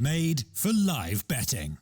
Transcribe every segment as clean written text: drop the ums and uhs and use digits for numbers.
made for live betting.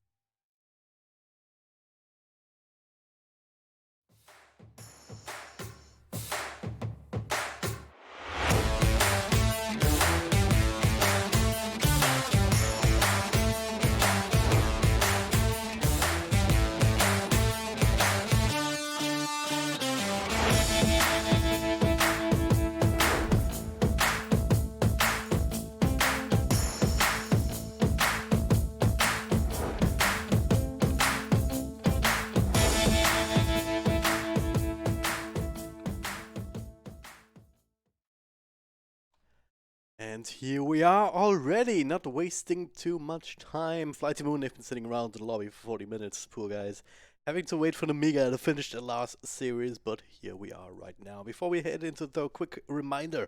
And here we are already, not wasting too much time. FlyToMoon, they've been sitting around the lobby for 40 minutes, poor guys. Having to wait for Nemiga to finish the last series, but here we are right now. Before we head into the quick reminder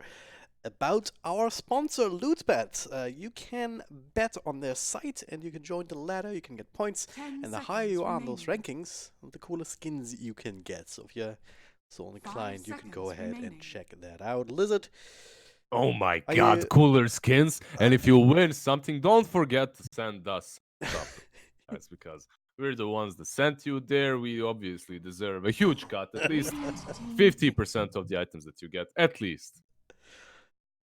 about our sponsor, LOOT.BET. You can bet on their site and you can join the ladder, you can get points, and the higher you are on those rankings, the cooler skins you can get. So if you're so inclined, you can go ahead and check that out. Lizard. Oh my god, cooler skins. And if you win something, don't forget to send us stuff. That's because we're the ones that sent you there. We obviously deserve a huge cut, at least 50% of the items that you get, at least.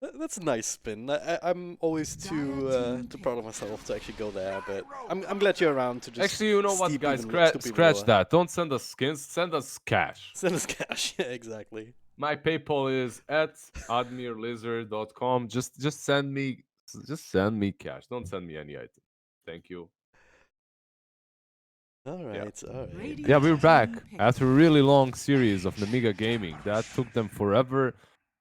That's a nice spin. I'm always too proud of myself to actually go there, but I'm glad you're around to just. Actually, you know what, guys? Scratch that. Don't send us skins. Send us cash. Send us cash. Yeah, exactly. My PayPal is at admirlizard.com. Just send me cash. Don't send me any item. Thank you. All right. Yeah, we're back after a really long series of Nemiga gaming. That took them forever.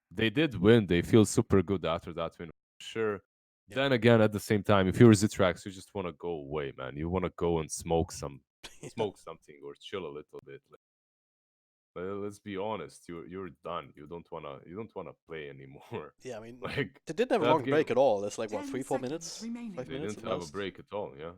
They did win. They feel super good after that win. Sure. Yeah. Then again, at the same time, if you're Zitrax, you just want to go away, man. You want to go and smoke something or chill a little bit. Let's be honest. You're done. You don't wanna play anymore. Yeah, I mean, they didn't have a long break at all. It's like what, 3-4 minutes? 5 minutes. They didn't have a break at all. Yeah.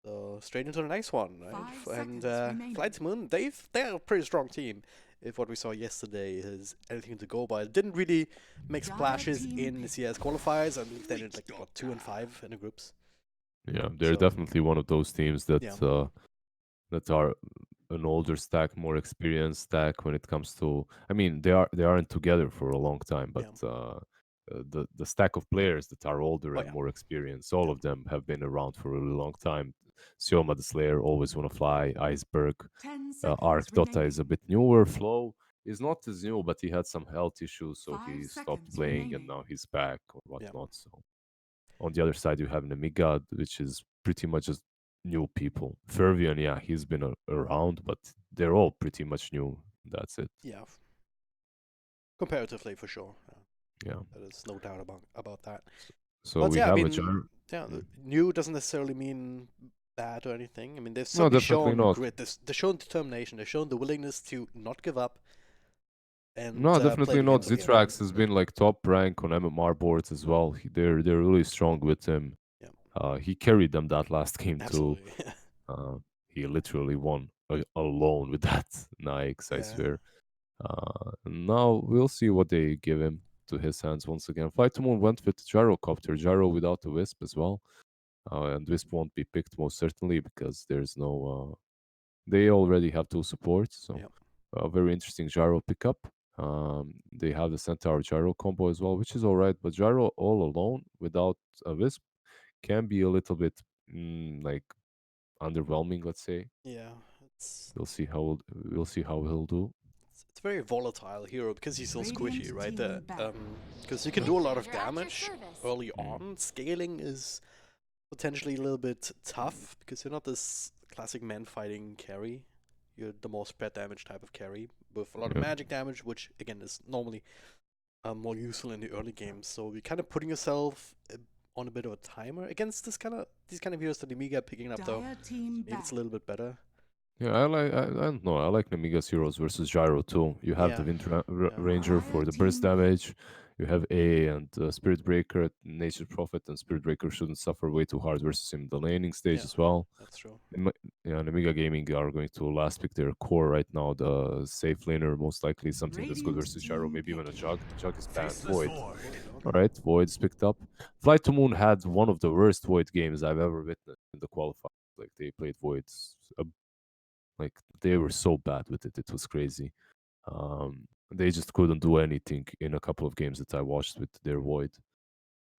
So straight into the next one, right? And FlyToMoon, they're a pretty strong team. If what we saw yesterday is anything to go by, it didn't really make splashes in the CS qualifiers. I believe they did like what, 2 and 5 in the groups. Yeah, they're definitely one of those teams that that are an older stack, more experienced stack when it comes to. I mean, they aren't together for a long time, but the stack of players that are older and more experienced, all of them have been around for a really long time. Sioma the Slayer, Always Wanna Fly, Iceberg, Arc DOTA is a bit newer. Flow is not as new, but he had some health issues, so he stopped playing, and now he's back or whatnot. So on the other side, you have Nemiga, which is pretty much just new people. Fervian, yeah, he's been around, but they're all pretty much new. That's it. Yeah, comparatively for sure. Yeah, there's no doubt about that. So but we have a gyro. Yeah, new doesn't necessarily mean bad or anything. I mean, they've certainly shown grit. They've shown determination. They've shown the willingness to not give up. And no, definitely not. Zitrax has been like top rank on MMR boards as well. They're really strong with him. Yeah. He carried them that last game too. He literally won alone with that Nikes, I swear. Now we'll see what they give him to his hands once again. FlyToMoon went with Gyrocopter, Gyro without a Wisp as well. And Wisp won't be picked most certainly because there's no... they already have 2 supports, so a very interesting Gyro pickup. They have the Centaur Gyro combo as well, which is alright, but Gyro all alone without a Wisp can be a little bit like underwhelming, let's say. Yeah, we'll see how he'll do. It's very volatile hero because he's so squishy, right? Because you can do a lot of damage early on. Scaling is potentially a little bit tough because you're not this classic man fighting carry. You're the more spread damage type of carry with a lot of magic damage, which again is normally more useful in the early games. So you're kind of putting yourself on a bit of a timer against these kind of heroes that Nemiga picking up though. Maybe it's a little bit better. Yeah, I don't know. I like Nemiga's heroes versus Gyro too. You have the Wind Ranger for the burst damage. You have A and Spirit Breaker, Nature Prophet, and Spirit Breaker shouldn't suffer way too hard versus him in the laning stage as well. That's true. Nemiga Gaming are going to last pick their core right now. The safe laner most likely something that's good versus Gyro. Maybe even a Jug. Jug is banned. Void. All right, Void's picked up. FlyToMoon had one of the worst Void games I've ever witnessed in the qualifiers. Like they played Voids, like they were so bad with it. It was crazy. They just couldn't do anything in a couple of games that I watched with their Void.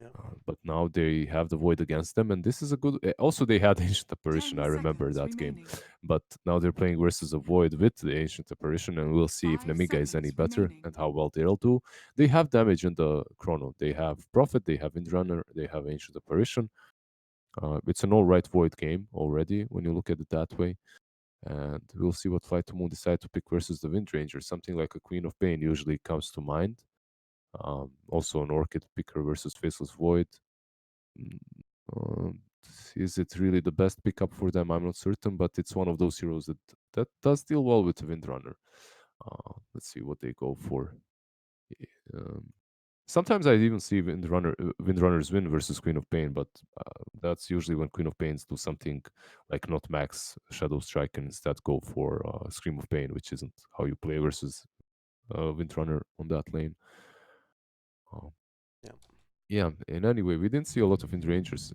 Yeah. But now they have the Void against them, and this is a good. Also, they had Ancient Apparition. I remember that game. But now they're playing versus a Void with the Ancient Apparition, and we'll see if Nemiga is any better and how well they'll do. They have damage in the Chrono. They have Prophet, they have Windrunner, they have Ancient Apparition. It's an alright Void game already when you look at it that way. And we'll see what FlyToMoon decide to pick versus the Windranger. Something like a Queen of Pain usually comes to mind. Also an Orchid picker versus Faceless Void. Mm, um, is it really the best pickup for them? I'm not certain, but it's one of those heroes that does deal well with the Windrunner. Let's see what they go for. Um, Sometimes I even see Windrunners win versus Queen of Pain, but that's usually when Queen of Pains do something like not max Shadow Strike and instead go for Scream of Pain, which isn't how you play versus Windrunner on that lane. Yeah. Yeah, and anyway, we didn't see a lot of Windrangers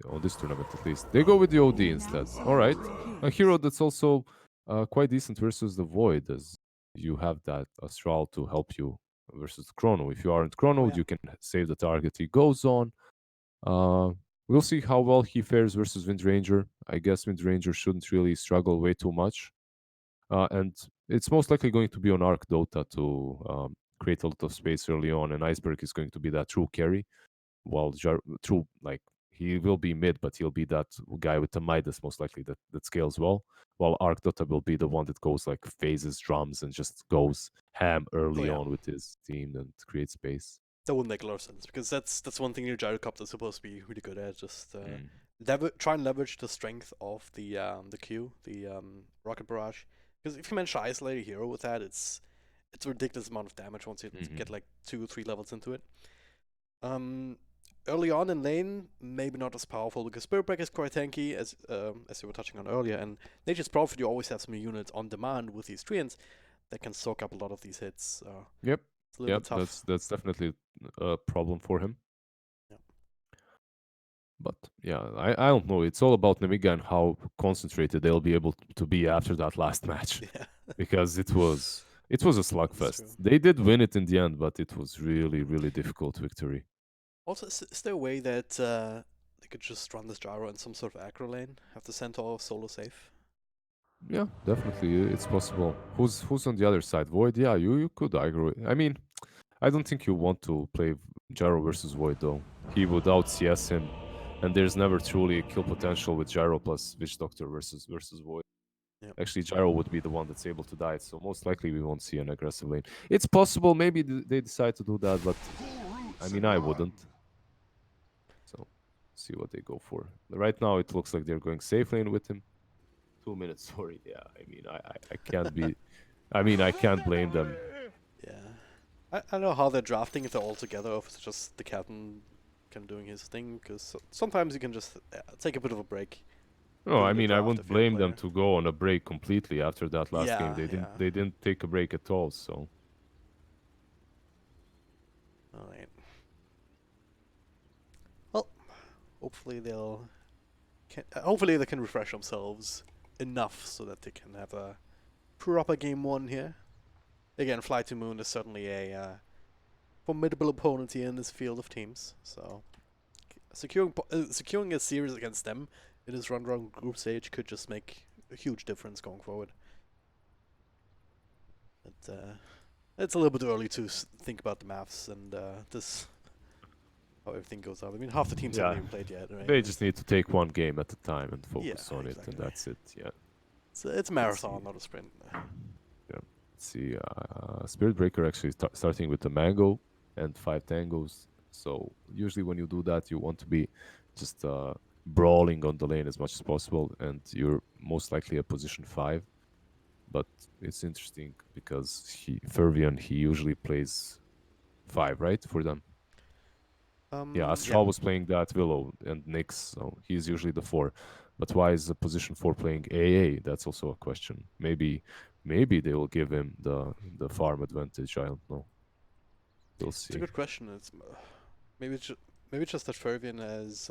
on this tournament at least. They go with the OD instead. All right. A hero that's also quite decent versus the Void, as you have that Astral to help you versus the Chrono. If you aren't Chrono, you can save the target he goes on. We'll see how well he fares versus Windranger. I guess Windranger shouldn't really struggle way too much. And it's most likely going to be on Arc Dota to create a lot of space early on, and Iceberg is going to be that true carry, while true, like, he will be mid, but he'll be that guy with the Midas most likely that scales well, while Arc Dota will be the one that goes like phases, drums, and just goes ham early on with his team and creates space. That would make a lot of sense, because that's one thing your gyrocopter is supposed to be really good at. Just try and leverage the strength of the Q, the rocket barrage. Because if you manage to isolate a hero with that, it's a ridiculous amount of damage once you get like 2 or 3 levels into it. Early on in lane, maybe not as powerful, because Spirit Breaker is quite tanky, as you were touching on earlier, and Nature's Prophet, you always have some units on demand with these treants that can soak up a lot of these hits. Yep. It's a little bit tough. That's definitely a problem for him. Yep. But yeah, I don't know. It's all about Nemiga and how concentrated they'll be able to be after that last match. Yeah. Because it was a slugfest. They did win it in the end, but it was really, really difficult victory. Also, is there a way that they could just run this gyro in some sort of aggro lane? Have the Centaur solo safe? Yeah, definitely, it's possible. Who's on the other side? Void? Yeah, you could aggro. I mean, I don't think you want to play Gyro versus Void though. He would out CS him, and there's never truly a kill potential with Gyro plus Witch Doctor versus Void. Yep. Actually, Gyro would be the one that's able to die, so most likely we won't see an aggressive lane. It's possible, maybe they decide to do that, but I mean, I wouldn't. So, see what they go for. Right now, it looks like they're going safe lane with him. 2 minutes, sorry. Yeah, I mean, I can't be. I mean, I can't blame them. Yeah. I don't know how they're drafting, if they're all together, or if it's just the captain kind of doing his thing, because sometimes you can just take a bit of a break. No, I mean, I wouldn't blame them to go on a break completely after that last game. They didn't take a break at all, so. All right. Well, hopefully hopefully they can refresh themselves enough so that they can have a proper game 1 here. Again, FlyToMoon is certainly a formidable opponent here in this field of teams, so securing a series against them in this round group stage could just make a huge difference going forward. But it's a little bit early to think about the maths and how everything goes out. I mean, half the teams haven't even played yet, right? They just need to take one game at a time and focus on it, and that's it. Yeah. It's a marathon, not a sprint. Yeah. Let's see. Spirit Breaker actually starting with the mango and 5 tangos. So usually when you do that, you want to be just brawling on the lane as much as possible, and you're most likely at position 5. But it's interesting because Fervian, he usually plays 5, right, for them? Yeah, Astral was playing that Willow and Nyx, so he's usually the 4. But why is the position 4 playing AA? That's also a question. Maybe they will give him the farm advantage. I don't know. We'll see. It's a good question. Maybe just that Fervian has.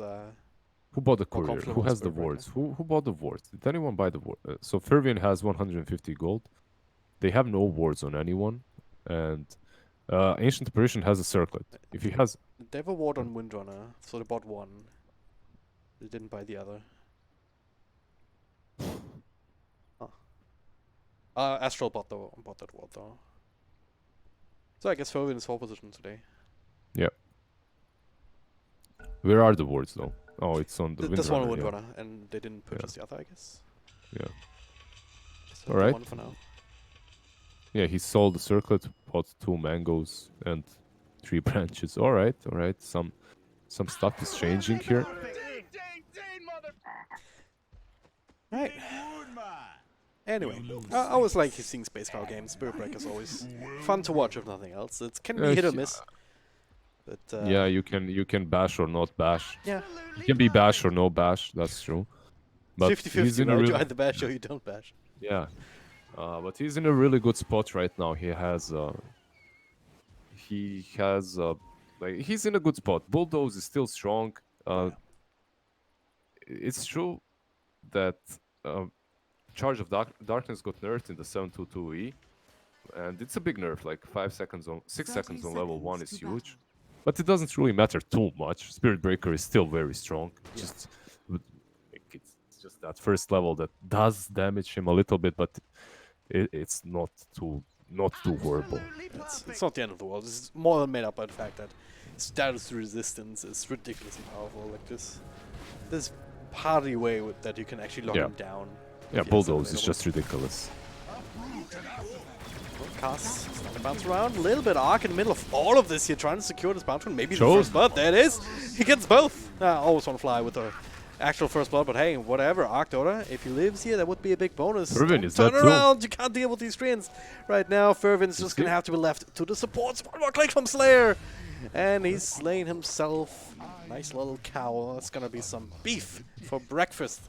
Who bought the More courier? confident Who with has the Spirit Breaker. wards? Who bought the wards? Did anyone buy the ward? So Fervian has 150 gold. They have no wards on anyone, and Ancient Apparition has a circlet. If he has, They have a ward on Windrunner, so they bought one. They didn't buy the other. Oh. Astral bought that ward though. So I guess Fervian is 4 position today. yeah. Where are the wards though? Oh, it's on the This one on Windrunner. Yeah. Windrunner, and they didn't purchase the other, I guess. Yeah. Just have All the right. one for now. Yeah, he sold the circlet, bought 2 mangoes and 3 branches. All right, all right. Some stuff is changing here. Right. Anyway, I always like seeing Space Cow games. Spirit Breaker is always fun to watch, if nothing else. It can be hit or miss. But yeah, you can bash or not bash. yeah, You can be bash or no bash. That's true. But 50-50, he's in a right? real You either bash or you don't bash. yeah. But he's in a really good spot right now. He has like he's in a good spot. Bulldoze is still strong. It's true that Charge of Darkness got nerfed in the 722E, and it's a big nerf. Like 6 seconds on level 1 is huge, but it doesn't really matter too much. Spirit Breaker is still very strong. Just it's just that first level that does damage him a little bit, but it's not too horrible. It's not the end of the world. It's more than made up by the fact that status resistance is ridiculously powerful. Like this hardly way that you can actually lock him down. Yeah, Bulldoze is just ridiculous. Cast, bounce around, a little bit arc in the middle of all of this here, trying to secure this bounce one. Maybe the Chose. first blood. There it is. He gets both. Always want to fly with the actual first blood, but hey, whatever. Arc DOTA, if he lives here, that would be a big bonus. Fervin is Turn dead too. around. You can't deal with these screens right now. Fervin's just gonna have to be left to the supports. One more click from Slayer, and he's slain himself. Nice little cow. That's gonna be some beef for breakfast.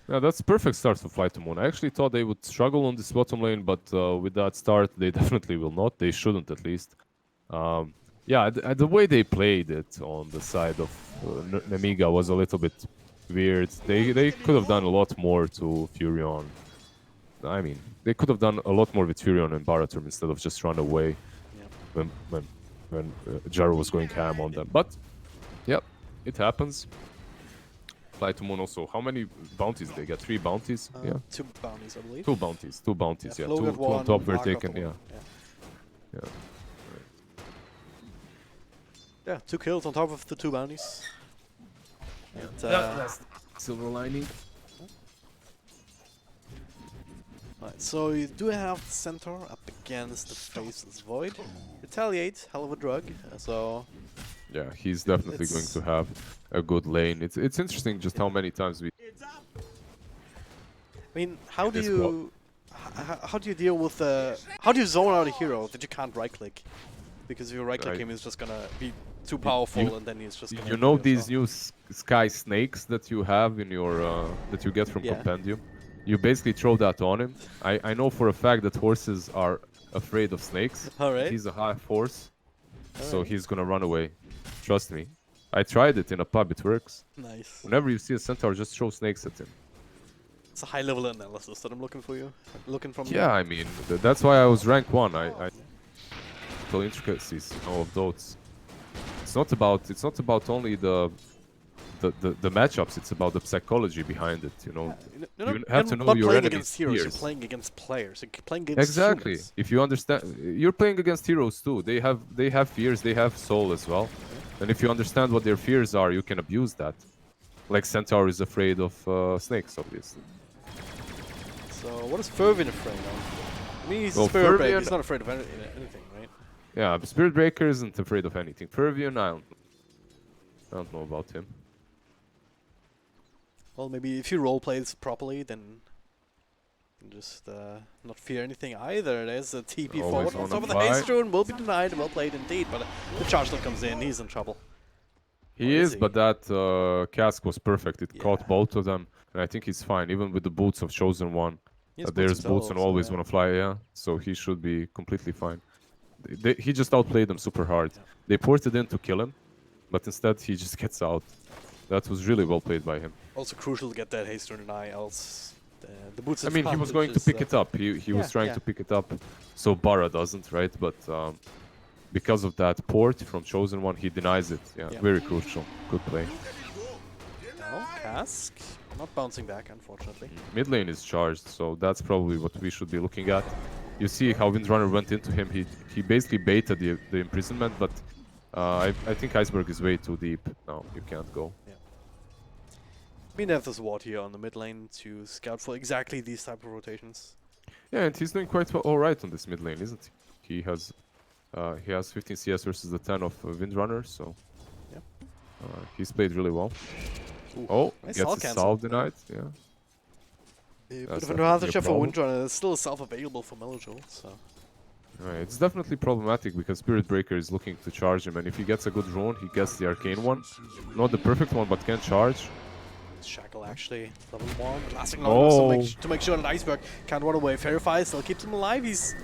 Yeah, that's a perfect start for FlyToMoon. I actually thought they would struggle on this bottom lane, but with that start, they definitely will not. They shouldn't, at least. Yeah, the way they played it on the side of Nemiga was a little bit weird. They could have done a lot more to Furion. I mean, they could have done a lot more with Furion and Baraturm instead of just run away when Jaro was going ham on them. But, yep, it happens. FlyToMoon also. How many bounties did they get? 3 bounties? Yeah. 2 bounties, I believe. 2 bounties. 2 bounties. Yeah. Flo got 2 one, on top were Mark got taken. the Yeah. one. Yeah. Yeah, 2 kills on top of the 2 bounties. And, That's silver lining. Right, so you do have the Centaur up against the Faceless Void. Retaliate, hell of a drug. So Yeah, he's definitely going to have a good lane. It's interesting just how many times we. I mean, how do you deal with how do you zone out a hero that you can't right click? Because if you right click him, he's just gonna be too powerful, and then he's just gonna. You know these new sky snakes that you have in your that you get from Compendium. You basically throw that on him. I know for a fact that horses are afraid of snakes. Alright. He's a half horse, so he's gonna run away. Trust me. I tried it in a pub. It works. Nice. Whenever you see a centaur, just throw snakes at him. It's a high level analysis that I'm looking for you. Looking from. Yeah, I mean that's why I was rank 1. I the intricacies of those. It's not about only the matchups. It's about the psychology behind it. You know, you have to know your playing enemy's against heroes. You're fears. playing against players. You're playing against Exactly. humans. If you understand, you're playing against heroes too. They have fears. They have soul as well. And if you understand what their fears are, you can abuse that. Like Centaur is afraid of snakes, obviously. So what is Fervin afraid of? I mean, he's a spirit breaker. He's not afraid of anything, right? Yeah, but Spirit Breaker isn't afraid of anything. Fervian, I don't know about him. Well, maybe if you roleplay this properly, then you can just not fear anything either. There's a TP forward on top of the haste rune. Will be denied. Well played indeed, but the charge still comes in. He's in trouble. He is, but that cask was perfect. It caught both of them, and I think he's fine. Even with the boots of Chosen One, there's boots and always want to fly. Yeah, so he should be completely fine. He just outplayed them super hard. They ported in to kill him, but instead he just gets out. That was really well played by him. Also crucial to get that haste on an eye, else the boots. I mean, he was going to pick it up. He was trying to pick it up, so Bara doesn't, right? But because of that port from Chosen One, he denies it. Yeah, very crucial. Good play. Now, Cask not bouncing back, unfortunately. Mid lane is charged, so that's probably what we should be looking at. You see how Windrunner went into him. He basically baited the imprisonment, but I think Iceberg is way too deep. No, you can't go. Yeah. I mean, they have this ward here on the mid lane to scout for exactly these type of rotations. Yeah, and he's doing quite well, all right on this mid lane, isn't he? He has 15 CS versus the 10 of Windrunner, so yeah, he's played really well. Ooh, oh, nice gets his salve denied. Yeah. A bit of an advantage for Windrunner. There's still self available for Melojoul, so. Right, it's definitely problematic because Spirit Breaker is looking to charge him, and if he gets a good rune, he gets the arcane one. Not the perfect one, but can charge. Shackle actually, level 1, classic long to make sure that Iceberg can't run away. Verifies, still keeps him alive. He's,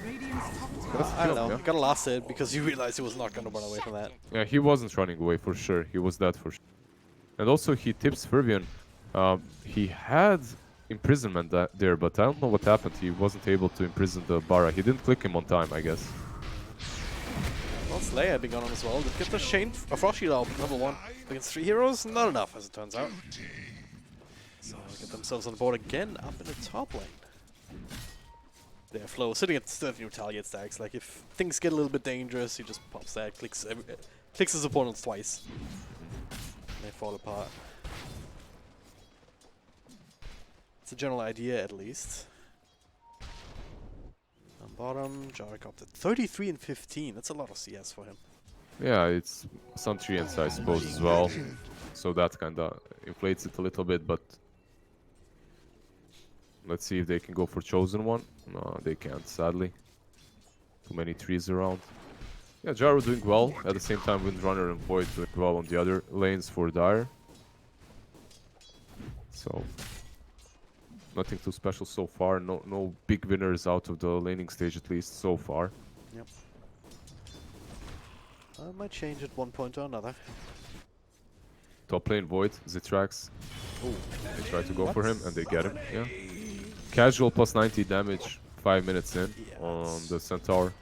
I don't know, he got a last hit because he realized he was not going to run away from that. Yeah, he wasn't running away for sure. He was dead for sure. And also he tips Fervian. He had imprisonment there, but I don't know what happened. He wasn't able to imprison the Bara. He didn't click him on time, I guess. Well, Slayer had been gone on as well. They get the Frost Shield out, level 1. Against 3 heroes, not enough as it turns out. So get themselves on the board again, up in the top lane. Their flow sitting at 30 retaliate stacks. Like if things get a little bit dangerous, he just pops that, clicks his opponents twice. And they fall apart. It's a general idea at least. On bottom, Jarek opted 33 and 15. That's a lot of CS for him. Yeah, it's Sun Treants, I suppose, as well. So that kind of inflates it a little bit, but let's see if they can go for Chosen One. No, they can't, sadly. Too many trees around. Yeah, Jaro doing well. At the same time, Windrunner and Void doing well on the other lanes for Dire. So, nothing too special so far. No big winners out of the laning stage, at least so far. Yep. I might change at one point or another. Top lane Void, Zitrax. Ooh. They try to go for him and they get him. Yeah. Casual plus 90 damage 5 minutes in on the Centaur.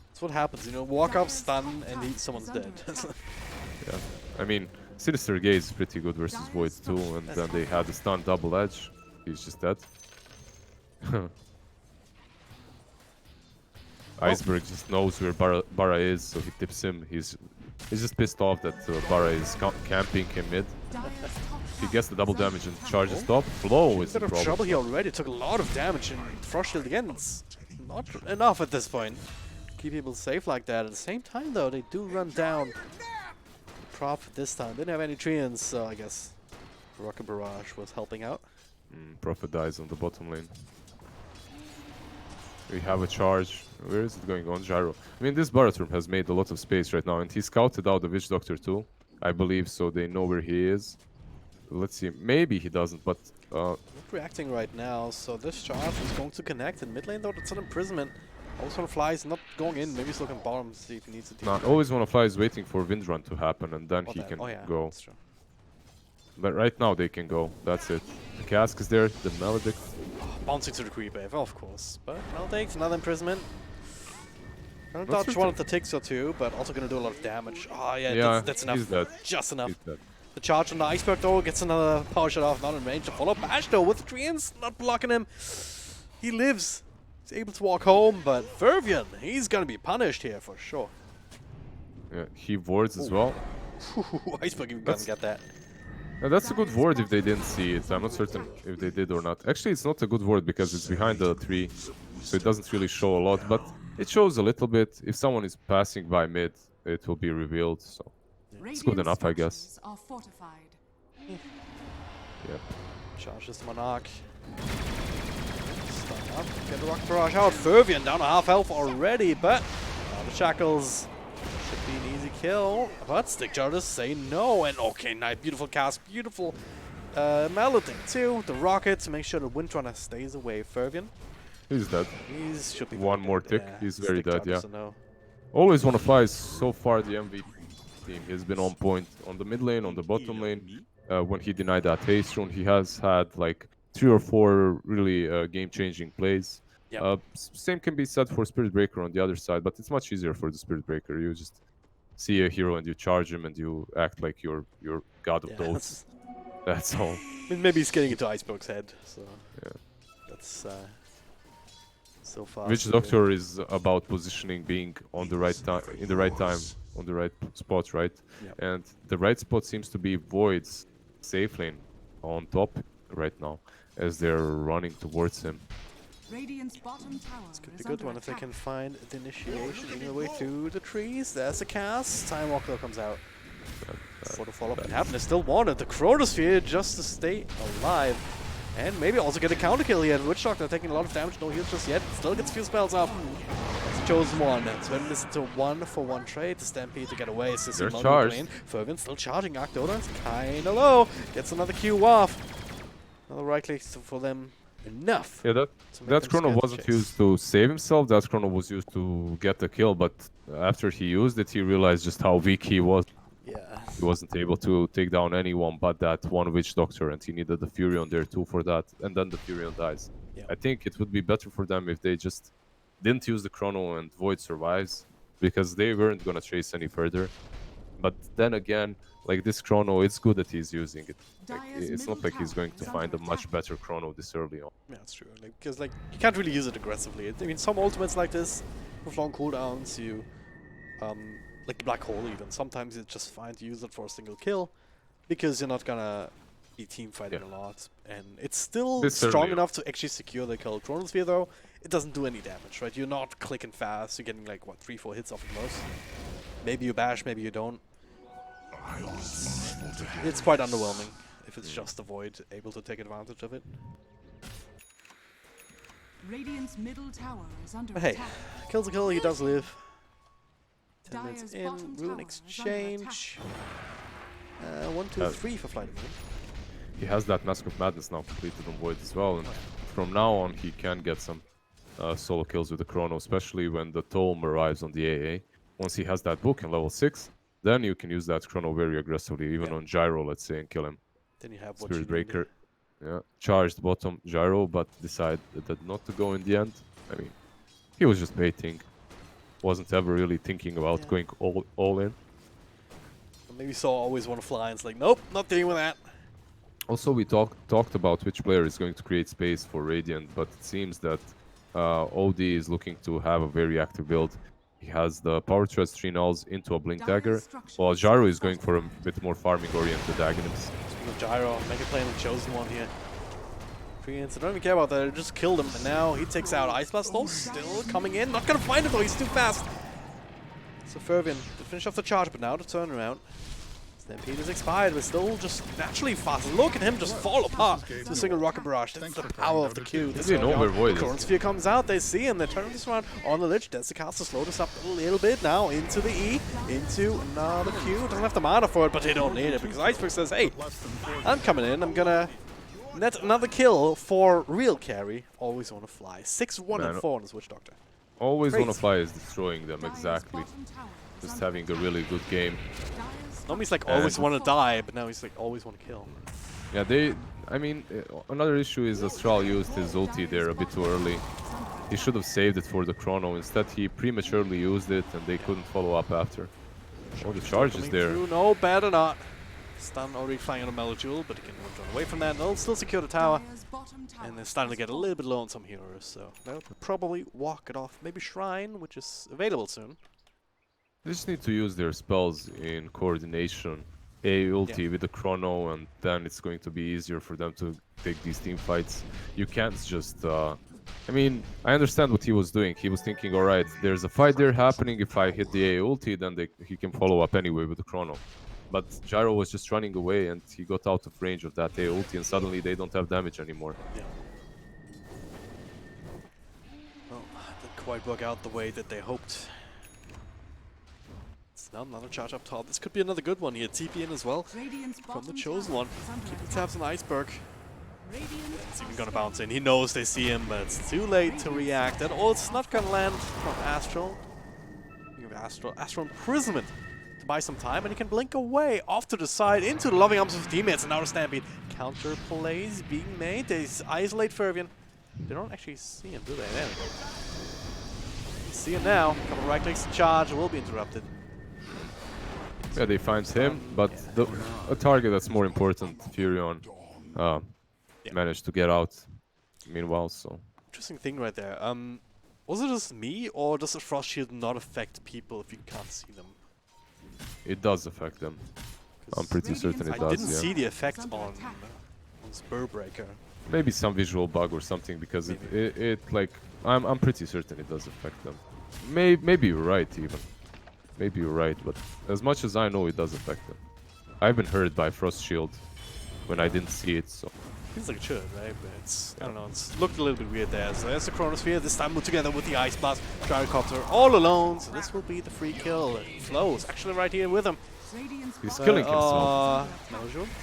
That's what happens, you know, walk up, stun, and someone's dead. Yeah. I mean, Sinister Gaze is pretty good versus Void too, and then they had the stun double edge. He's just dead. Iceberg just knows where Bara is, so he tips him. He's just pissed off that Bara is camping him mid. He gets the double damage and charges top. Flow is the problem. Trouble here already. Took a lot of damage, and Frost Shield again. It's not enough at this point. Keep people safe like that. At the same time, though, they do run down the Prophet this time. Didn't have any treants, so I guess Rocket Barrage was helping out. Prophet dies on the bottom lane. We have a charge. Where is it going on, Gyro? I mean, this Baraturm has made a lot of space right now, and he scouted out the Witch Doctor too, I believe, so they know where he is. Let's see, maybe he doesn't, but... Not reacting right now, so this charge is going to connect in mid lane, though. That's an imprisonment. Always want to fly, he's not going in. Maybe he's looking bottom to see if he needs to... No, always want to fly is waiting for Windrun to happen, and then he can go. That's true. But right now they can go, that's it. The Cask is there, the Maledict. Bouncing to the creep wave, of course. But Maledict, another imprisonment. Gonna dodge one of the ticks or two, but also gonna do a lot of damage. Oh yeah, that's enough. He's dead. Just enough. The charge on the Iceberg though gets another power shot off, not in range. The follow-up bash though with the treants, not blocking him. He lives. He's able to walk home, but Fervian, he's gonna be punished here for sure. Yeah, he wards as well. Iceberg even doesn't get that. That's a good ward if they didn't see it. I'm not certain if they did or not. Actually, it's not a good ward because it's behind the tree, so it doesn't really show a lot, but it shows a little bit. If someone is passing by mid, it will be revealed, so it's good enough, I guess. Yep. Charges the Monarch. Stun up, get the Rocket Barrage out. Fervian down to half health already, but the Shackles should be an easy kill. But Stick Chargers say no, and okay, nice, beautiful cast, beautiful Maledict too. The Rocket to make sure the Windrunner stays away. Fervian. He's dead. Should be one more tick. Yeah, He's very dead, yeah. No. Always want to fly is so far the MVP. team. He's been on point on the mid lane, on the bottom lane. When he denied that haste rune, he has had like 3 or 4 really game-changing plays. Yep. Same can be said for Spirit Breaker on the other side, but it's much easier for the Spirit Breaker. You just see a hero and you charge him and you act like you're god of those. That's all. I mean, maybe he's getting into Iceberg's head, so yeah. That's so far. Witch Doctor is about positioning, being on the right time, in the right time, on the right spot, right? Yep. And the right spot seems to be Void's safe lane on top right now, as they're running towards him. Radiant's bottom tower This could be a good one if they can find the initiation making their way through the trees. There's the cast. Time Walker comes out. For the follow-up can happen. They still wanted the Chronosphere just to stay alive. And maybe also get a counter kill here. Witch Doctor taking a lot of damage. No heals just yet. Still gets few spells up. It's chosen one. Sven is into 1-for-1 trade. The Stampede to get away. They're charged. Fervent still charging. DOTA. It's kinda low. Gets another Q off. Another right click for them. Enough. Yeah, that chrono wasn't used to save himself. That chrono was used to get the kill. But after he used it, he realized just how weak he was. Yeah. He wasn't able to take down anyone but that one Witch Doctor, and he needed the Furion there too for that. And then the Furion dies. Yeah. I think it would be better for them if they just didn't use the chrono and Void survives, because they weren't gonna chase any further. But then again, like this chrono, it's good that he's using it. Like, it's not like he's going to find a much better chrono this early on. Yeah, that's true. Because like you can't really use it aggressively. I mean, some ultimates like this with long cooldowns, you like Black Hole even. Sometimes it's just fine to use it for a single kill, because you're not gonna be team fighting a lot, and it's still strong enough to actually secure the kill. Chronosphere though, it doesn't do any damage, right? You're not clicking fast. You're getting like what 3-4 hits off at most. Maybe you bash, maybe you don't. It's quite underwhelming if it's just the Void able to take advantage of it. Radiant's middle tower is under But hey, attack. kills a kill, he does live. 10 Dire's minutes in, bottom rune tower is exchange. 1, 2, 3 for FlyToMoon. He has that Mask of Madness now completed on Void as well, and from now on he can get some solo kills with the chrono, especially when the Tome arrives on the AA. Once he has that book in level 6, then you can use that chrono very aggressively, even on Gyro, let's say, and kill him. Then you have what Spirit you Breaker, yeah, charged bottom Gyro, but decided not to go in the end. I mean, he was just baiting. Wasn't ever really thinking about going all in. Maybe saw always want to fly, and it's like, nope, not dealing with that. Also, we talked about which player is going to create space for Radiant, but it seems that OD is looking to have a very active build. He has the Power Thread 3 nulls into a Blink Dagger, while Gyro is going for a bit more farming-oriented Aghanim's. Speaking of Gyro, make a play on the chosen one here. Koreans, I don't even care about that, I just killed him, and now he takes out Ice Blast though, still coming in. Not gonna find him though, he's too fast. So Fervin to finish off the charge, but now the turnaround. Stampede is expired, but still just naturally fast. Look at him just fall apart to a single rocket barrage. That's the power of the Q. This Chronosphere comes out, they see him, they turn this around on the Lich. That's the cast to slow this up a little bit now into the E, into another Q. Doesn't have the mana for it, but they don't need it because Iceberg says, hey, I'm coming in, I'm gonna net another kill for real carry. Always want to fly. 6-1 and 4 on this Witch Doctor. Always want to fly is destroying them, exactly. Just having a really good game. Normally he's like always want to die, but now he's like always want to kill. Yeah, I mean, another issue is Astral used his ulti there a bit too early. He should have saved it for the chrono. Instead, he prematurely used it, and they couldn't follow up after. Oh, the charge is there. No, better not. Stun already flying on a Melojewel, but he can run away from that, and they'll still secure the tower. And they're starting to get a little bit low on some heroes, so they'll probably walk it off. Maybe Shrine, which is available soon. They just need to use their spells in coordination. A ulti with the chrono, and then it's going to be easier for them to take these team fights. You can't just... I mean, I understand what he was doing. He was thinking, alright, there's a fight there happening. If I hit the A ulti, then he can follow up anyway with the chrono. But Gyro was just running away, and he got out of range of that A ulti, and suddenly they don't have damage anymore. Yeah. Well, didn't quite work out the way that they hoped. Now another charge up top. This could be another good one here. TP in as well from the chosen one. Keeping tabs on Iceberg. It's even gonna bounce in. He knows they see him, but it's too late to react. And it's not gonna land from Astral. Astral Imprisonment to buy some time, and he can blink away off to the side into the loving arms of teammates. And now the Stampede. Counter plays being made. They isolate Fervian. They don't actually see him, do they? There we go. See him now. A couple right clicks to charge. Will be interrupted. Yeah, they find him, but a target that's more important, Furion, managed to get out. Meanwhile, so interesting thing right there. Was it just me, or does the frost shield not affect people if you can't see them? it does affect them. I'm pretty certain it I does. didn't Yeah. see the effect on Spellbreaker. Maybe some visual bug or something, because it like I'm pretty certain it does affect them. Maybe you're right even. Maybe you're right, but as much as I know, it does affect them. I've been hurt by Frost Shield when I didn't see it, so. Feels like it should, right? But it's, I don't know, it's looked a little bit weird there. So there's the Chronosphere, this time moved together with the Ice Blast. Gyrocopter all alone, so this will be the free kill. Flo's actually right here with him. He's killing himself.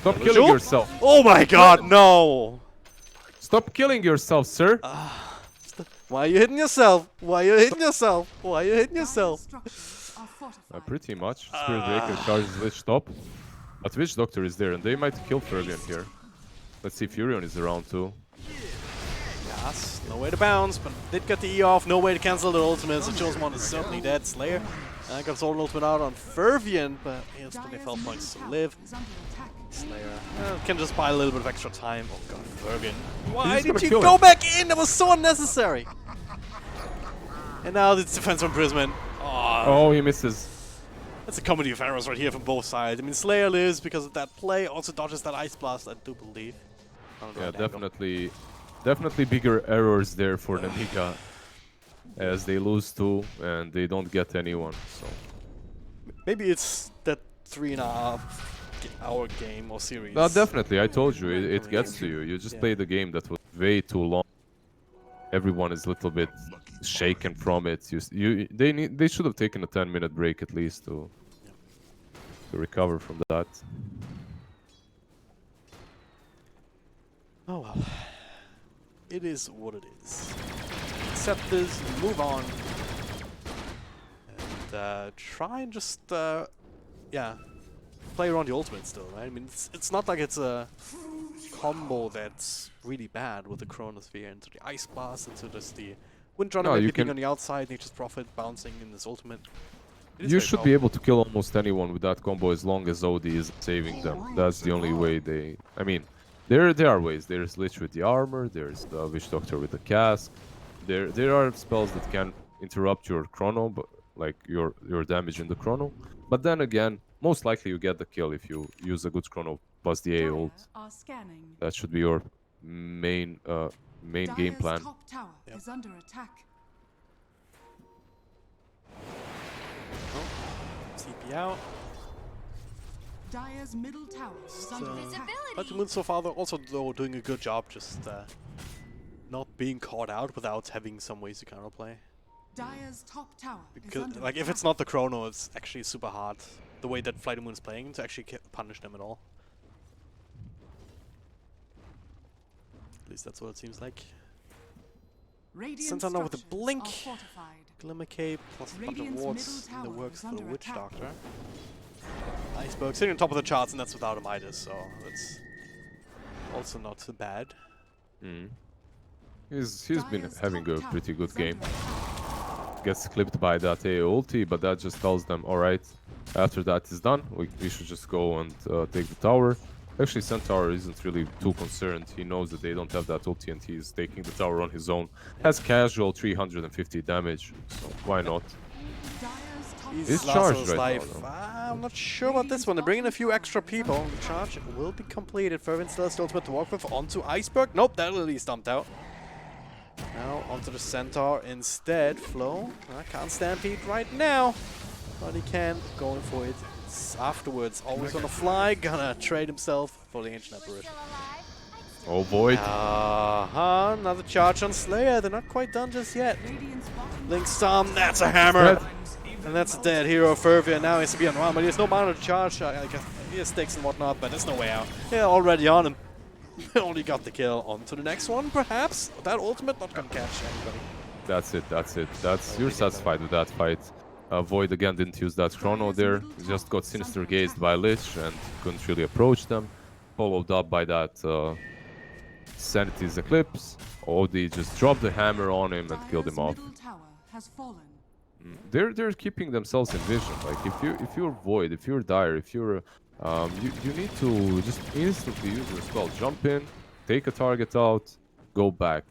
Stop killing yourself. Oh my god, no! Stop killing yourself, sir. Why are you hitting yourself? Why are you hitting yourself? Why are you hitting yourself? Pretty much. Spirit Breaker charges Lich top. But Witch Doctor is there, and they might kill Fervian here. Let's see if Furion is around too. Yes, no way to bounce, but did get the E off, no way to cancel the ultimate, so Chosen One is certainly dead. Slayer got his own ultimate out on Fervian, but he has plenty of health points to live. Slayer can just buy a little bit of extra time. Oh god, Fervian. Why did you go back in? That was so unnecessary! And now it's defense from Prisman. Oh, he misses. That's a comedy of errors right here from both sides. I mean, Slayer lives because of that play, also dodges that Ice Blast, I do believe. Yeah, definitely bigger errors there for Nemiga, as they lose two and they don't get anyone. So maybe it's that 3.5-hour game or series. no, definitely. I told you, it gets to you. You just played a game that was way too long. Everyone is a little bit shaken from it. They should have taken a 10-minute break at least to recover from that. Oh well. It is what it is. Accept this, move on. And try and just play around the ultimate still, right? I mean, it's not like it's a combo that's really bad with the Chronosphere into the Ice Blast, into just the Windrunner hitting on the outside, Nature's Prophet bouncing in this ultimate. You should be able to kill almost anyone with that combo as long as OD is saving them. That's the only way they... I mean, there are ways. There's Lich with the armor, there's the Witch Doctor with the cask. There are spells that can interrupt your chrono, but like your damage in the chrono. But then again, most likely you get the kill if you use a good chrono plus the A ult. That should be your main game plan. Top tower is under attack. TP out. Dire's middle tower is under attack. FlyToMoon so far, they're also doing a good job just not being caught out without having some ways to counterplay. Dire's top tower because like if it's not the chrono, it's actually super hard the way that FlyToMoon is playing to actually punish them at all. At least that's what it seems like. Sentinel with a blink, Glimmer Cape plus a bunch of wards in the works for the Witch Doctor. Iceberg sitting on top of the charts, and that's without a Midas, so it's also not so bad. He's been having a pretty good game. Gets clipped by that A ulti, but that just tells them, alright, after that is done, we should just go and take the tower. Actually, Centaur isn't really too concerned. He knows that they don't have that ulti and he's taking the tower on his own. Has casual 350 damage, so why not? He's charged right now. I'm not sure about this one. They're bringing a few extra people. The charge will be completed. Fervent still has the ultimate to work with. Onto Iceberg. Nope, that literally stumped out. Now onto the Centaur instead. Flo can't stampede right now, but he can. Going for it afterwards. Always on the fly. Gonna trade himself for the Ancient Apparition. Oh boy. Another charge on Slayer. They're not quite done just yet. Link Storm. That's a hammer. And that's a dead hero. Fervia now has to be on one, but he has no mana to charge. I guess he has sticks and whatnot, but there's no way out. They're already on him. Only got the kill. On to the next one, perhaps. That ultimate not gonna catch anybody. That's it. You're satisfied with that fight. Void again didn't use that chrono there. He just got sinister gazed by Lich and couldn't really approach them. Followed up by that Sanity's Eclipse. OD just dropped the hammer on him and killed him off. They're keeping themselves in vision. Like if you're Void, if you're Dire, if you're you need to just instantly use your spell. Jump in, take a target out, go back.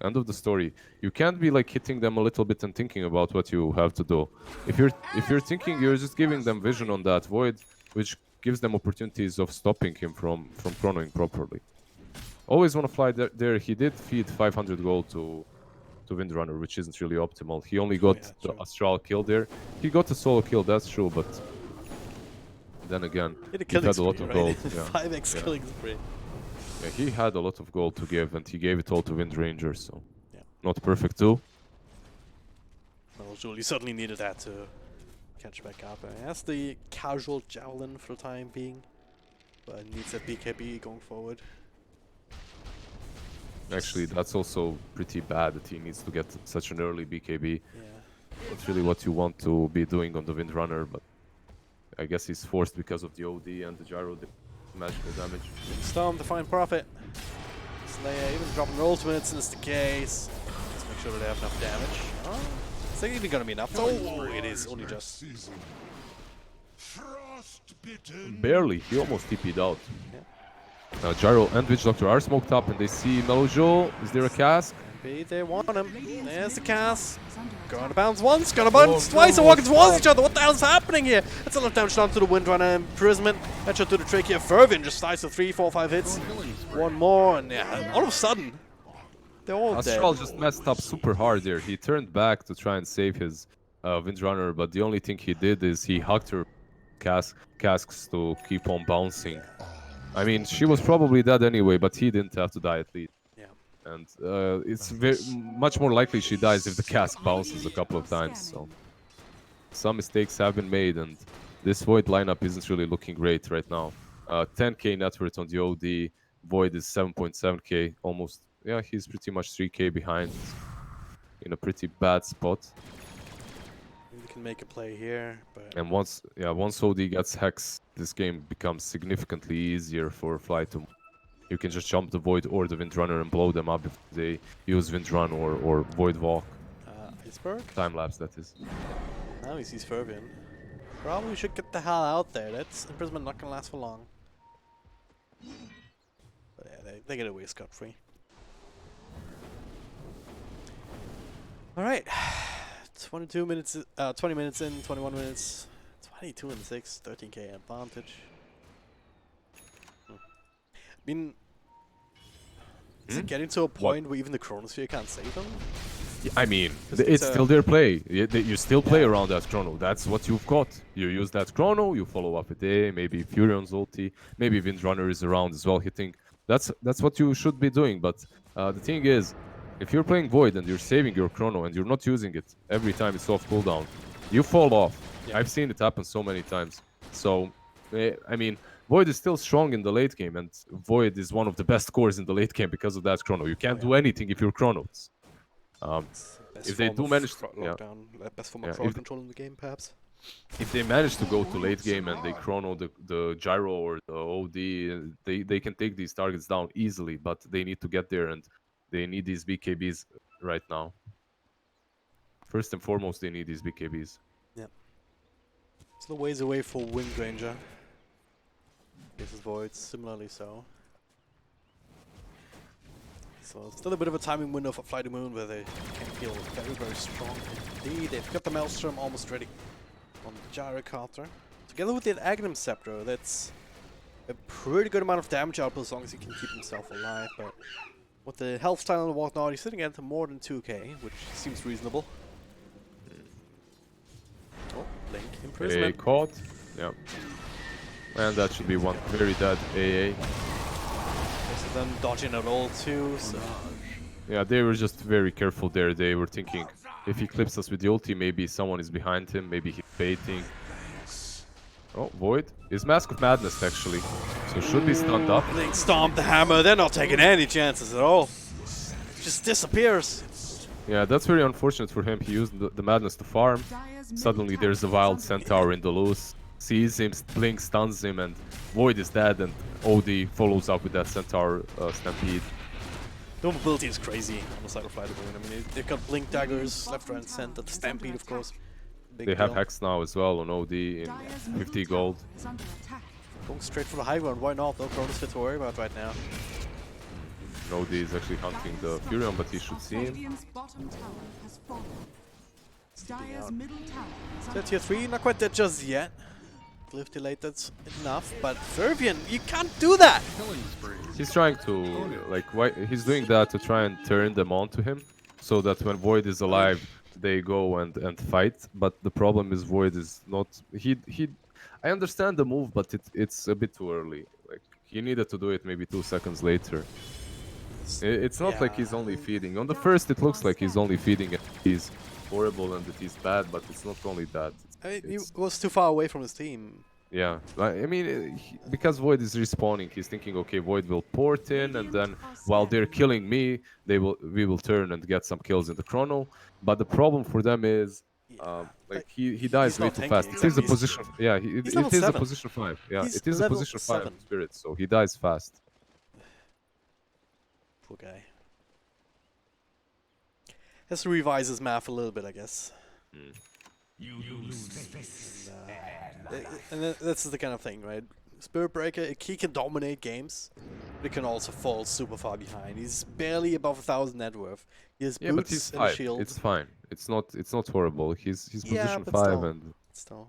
End of the story. You can't be like hitting them a little bit and thinking about what you have to do. If you're thinking, you're just giving them vision on that Void, which gives them opportunities of stopping him from chronoing properly. Always want to fly there. He did feed 500 gold to Windrunner, which isn't really optimal. He only got the Astral kill there. He got a solo kill, that's true, but then again, he had a lot of gold. Yeah. 5x killing spree. Yeah, he had a lot of gold to give, and he gave it all to Wind Ranger, so not perfect too. Well, Julie certainly needed that to catch back up. He has the casual javelin for the time being, but needs a BKB going forward. Actually, that's also pretty bad that he needs to get such an early BKB. Yeah. That's really what you want to be doing on the Windrunner, but I guess he's forced because of the OD and the gyro magical damage. Storm to find profit. Slayer even dropping their ultimates, and it's the case. Let's make sure that they have enough damage. Oh, is that even gonna be enough? Oh, it is only just. Barely, he almost TP'd out. Yeah. Gyro and Witch Doctor are smoked up, and they see Melojo. Is there a cask? Maybe they want him. There's the cast. Gonna bounce once, gonna bounce twice, and walking towards each other. What the hell's happening here? That's a lot of damage down to the Windrunner. Imprisonment. Headshot to the trachea. Fervin just slides to 3, 4, 5 hits. One more, and yeah, all of a sudden, they're all Astral dead. just messed up super hard there. He turned back to try and save his Windrunner, but the only thing he did is he hugged her casks to keep on bouncing. I mean, she was probably dead anyway, but he didn't have to die at least. And it's much more likely she dies if the cask bounces a couple of times. So some mistakes have been made, and this Void lineup isn't really looking great right now. 10k net worth on the OD. Void is 7.7k, almost. Yeah, he's pretty much 3k behind, in a pretty bad spot. We can make a play here, but and once OD gets Hex, this game becomes significantly easier for FlyToMoon. You can just jump the Void or the Windrunner and blow them up if they use Windrun or Void Walk. Iceberg? Time lapse, that is. Now he sees Fervian. Probably should get the hell out there. That's imprisonment not gonna last for long. But yeah, they get away scot-free. Alright. 22 minutes, 20 minutes in, 21 minutes, 22 and 6, 13k advantage. I mean, is it getting to a point where even the Chronosphere can't save them? Yeah, I mean, it's still their play. You still play around that Chrono. That's what you've got. You use that Chrono, you follow up with A, maybe Furion's ulti, maybe Windrunner is around as well hitting. That's what you should be doing. But the thing is, if you're playing Void and you're saving your Chrono and you're not using it every time it's off cooldown, you fall off. Yeah. I've seen it happen so many times. So, I mean, Void is still strong in the late game, and Void is one of the best cores in the late game because of that Chrono. You can't do anything if you're Chronos. If they do manage to, best form of crowd control in the game, perhaps. If they manage to go to late game and they chrono the gyro or the OD, they can take these targets down easily, but they need to get there and they need these BKBs right now. First and foremost, they need these BKBs. Yeah. Still ways away for Wind Ranger. This is Void, similarly so. So still a bit of a timing window for FlyToMoon where they can feel very, very strong indeed. They've got the Maelstrom almost ready on the Gyrocarter. Together with the Aghanim Scepter, that's a pretty good amount of damage output as long as he can keep himself alive. But with the health style and whatnot, he's sitting at more than 2k, which seems reasonable. Oh, Link imprisonment. AA caught. Yep. And that should be one very dead AA. Most of them dodging at all too, so... Yeah, they were just very careful there. They were thinking, if he clips us with the ulti, maybe someone is behind him, maybe he's baiting. Oh, Void is Mask of Madness actually, so should be stunned up. Link stomped the hammer, they're not taking any chances at all. Just disappears. Yeah, that's very unfortunate for him. He used the madness to farm. Dire's middle Suddenly tower there's a is wild under centaur in the loose. Sees him, Blink stuns him, and Void is dead, and OD follows up with that centaur stampede. The mobility is crazy on the side of FlyToMoon. I mean, they've got blink daggers left, right, and center. The stampede, of course. Big They have deal. Hex now as well on OD in Dire's 50 middle gold. tower is under attack. Going straight for the high ground. Why not? No Cronus fit to worry about right now. OD is actually hunting the Furion, but he should see him. Radiant's bottom tower has fallen. Dire's middle tower is So under tier 3, not quite dead just yet. Glyph delayed, that's enough. But Fervian, you can't do that! He's trying to, like, why he's doing that to try and turn them on to him, so that when Void is alive, they go and fight. But the problem is Void is not. He. I understand the move, but it's a bit too early. Like he needed to do it maybe 2 seconds later. It's not like he's only feeding. On the first, it looks like he's only feeding and he's horrible and that he's bad, but it's not only that. I mean, he was too far away from his team. Yeah, I mean, because Void is respawning, he's thinking, okay, Void will port in, and then while they're killing me, we will turn and get some kills in the chrono. But the problem for them is, like he dies way too fast. It is a position, yeah, it is a position 5. Yeah, it is a position 5 spirit, so he dies fast. Poor guy. Has to revise his math a little bit, I guess. And that's the kind of thing, right? Spirit Breaker, he can dominate games, but he can also fall super far behind. He's barely above 1,000 net worth. He has Yeah, but boots he's and a 5. shield. It's fine. It's not horrible. He's position but 5 still. and Still.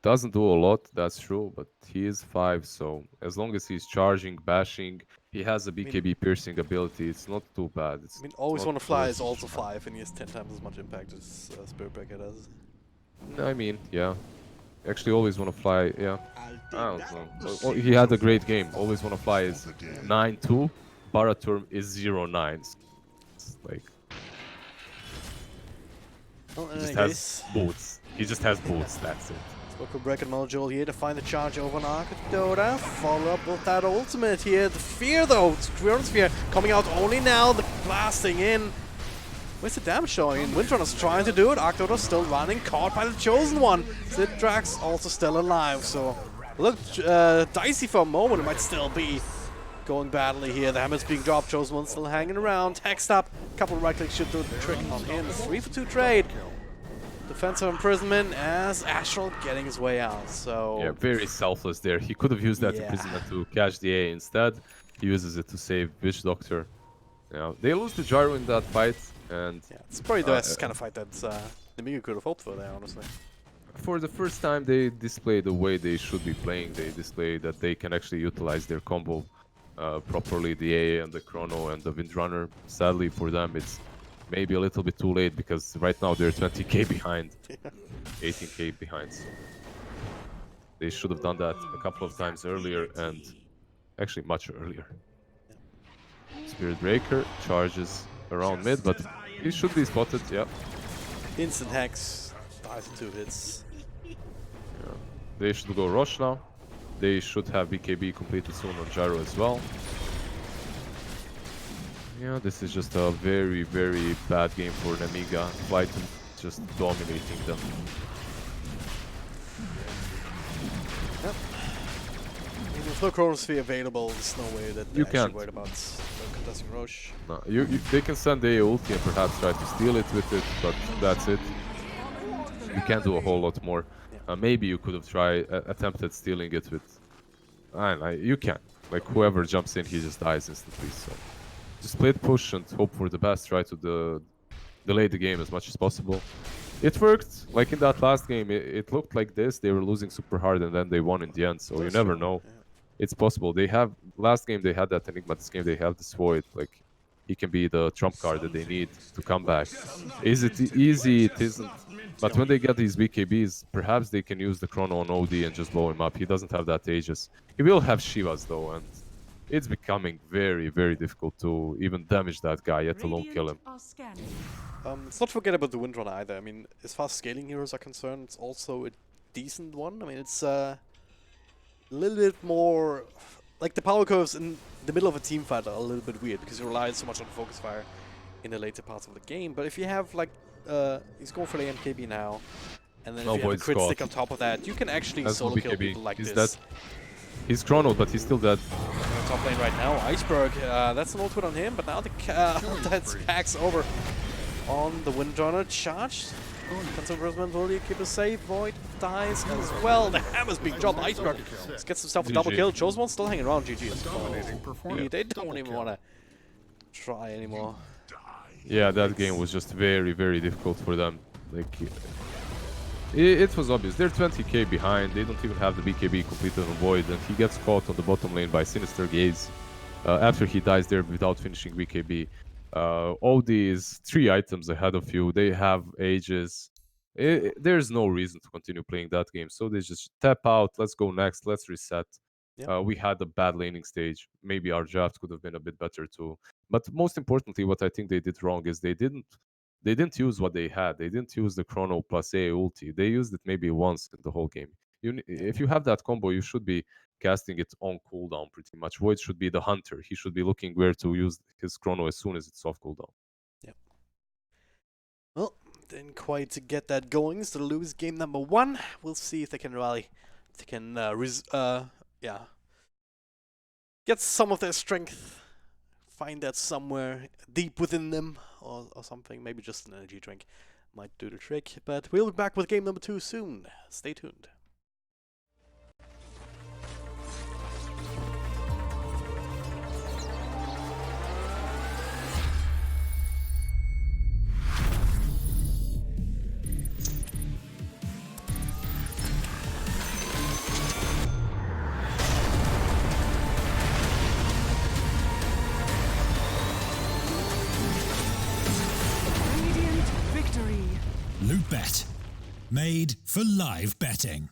doesn't do a lot. That's true, but he is 5. So as long as he's charging, bashing, he has a BKB piercing ability. It's not too bad. I mean, Always Wanna Fly is also 5, and he has 10 times as much impact as Spirit Breaker does. I mean, yeah. Actually, Always Wanna Fly, yeah. I don't know. Well, he had a great game. Always Wanna Fly is 9-2. Baraturm is 0-9. It's like, Well, in he just any has case, boots. He just has boots, that's it. Spoken Breaker Module here to find the charge over an Arc DOTA. Follow up with that ultimate here. The fear though, Sphere coming out only now, the blasting in. Where's the damage showing? Windrunner's trying to do it. Arc DOTA's still running, caught by the Chosen One. Zitrax also still alive, so looked dicey for a moment. It might still be going badly here. The hammer's being dropped, Chosen One still hanging around. Hexed up, couple of right clicks should do the trick on him. 3-for-2 trade. Defensive imprisonment as Astral getting his way out, so... Yeah, very selfless there. He could have used that imprisonment to catch the A instead. He uses it to save Witch Doctor. Yeah, they lose the gyro in that fight, and... Yeah, it's probably the best kind of fight that Nemiga could have hoped for there, honestly. For the first time, they display the way they should be playing. They display that they can actually utilize their combo properly, the A and the Chrono and the Windrunner. Sadly for them, it's maybe a little bit too late because right now they're 20k behind, 18k behind. So they should have done that a couple of times earlier and actually much earlier. Spirit Breaker charges around mid, but he should be spotted, yeah. Instant Hex, dies in 2 hits. Yeah. They should go Rosh now. They should have BKB completed soon on Gyro as well. Yeah, this is just a very, very bad game for Nemiga. FlyToMoon just dominating them. Yep. I mean, with no Chronosphere available, there's no way that they're actually worried about contesting Roche. No, they can send the ulti and perhaps try to steal it with it, but that's it. You can't do a whole lot more. Yeah. Maybe you could have attempted stealing it with... you can. Like, whoever jumps in, he just dies instantly, so... Just split push and hope for the best, try to delay the game as much as possible. It worked, like in that last game, it looked like this, they were losing super hard and then they won in the end, so you never know. Yeah. It's possible. Last game they had that Enigma, this game they have this Void, like, he can be the trump card that they need to come back. Is it easy? It isn't. But when they get these BKBs, perhaps they can use the Chrono on OD and just blow him up. He doesn't have that Aegis. He will have Shivas though, and it's becoming very, very difficult to even damage that guy, yet alone kill him. Let's not forget about the Windrunner either. I mean, as far as scaling heroes are concerned, it's also a decent one. I mean, it's a little bit more... Like, the power curves in the middle of a team fight are a little bit weird, because you rely so much on focus fire. in the later parts of the game. But if you have like, he's going for the MKB now, and then No, if you have a Void's crit caught. stick on top of that, you can actually That's no solo kill BKB. people like He's this. dead. He's chronoed, but he's still dead. On the top lane right now, Iceberg, that's an ultimate on him, but now the that packs over on the Windrunner charge. Cancel Rosamund will keep us safe. Void dies as well. The hammer's being dropped. Iceberg gets himself a double kill. Chosen one's still hanging around. GG. They don't even want to try anymore. Yeah, that game was just very, very difficult for them. Like, it was obvious. They're 20k behind. They don't even have the BKB completed on Void, and he gets caught on the bottom lane by Sinister Gaze after he dies there without finishing BKB. OD is 3 items ahead of you. They have ages. There's no reason to continue playing that game. So they just tap out. Let's go next. Let's reset. Yep. We had a bad laning stage. Maybe our draft could have been a bit better too. But most importantly, what I think they did wrong is they didn't use what they had. They didn't use the Chrono plus A ulti. They used it maybe once in the whole game. If you have that combo, you should be casting it on cooldown pretty much. Void should be the hunter. He should be looking where to use his Chrono as soon as it's off cooldown. Yep. Well, didn't quite get that going. So lose game number 1. We'll see if they can rally. If they can, get some of their strength. Find that somewhere deep within them, or something. Maybe just an energy drink might do the trick. But we'll be back with game number 2 soon. Stay tuned. LOOT.BET. Made for live betting.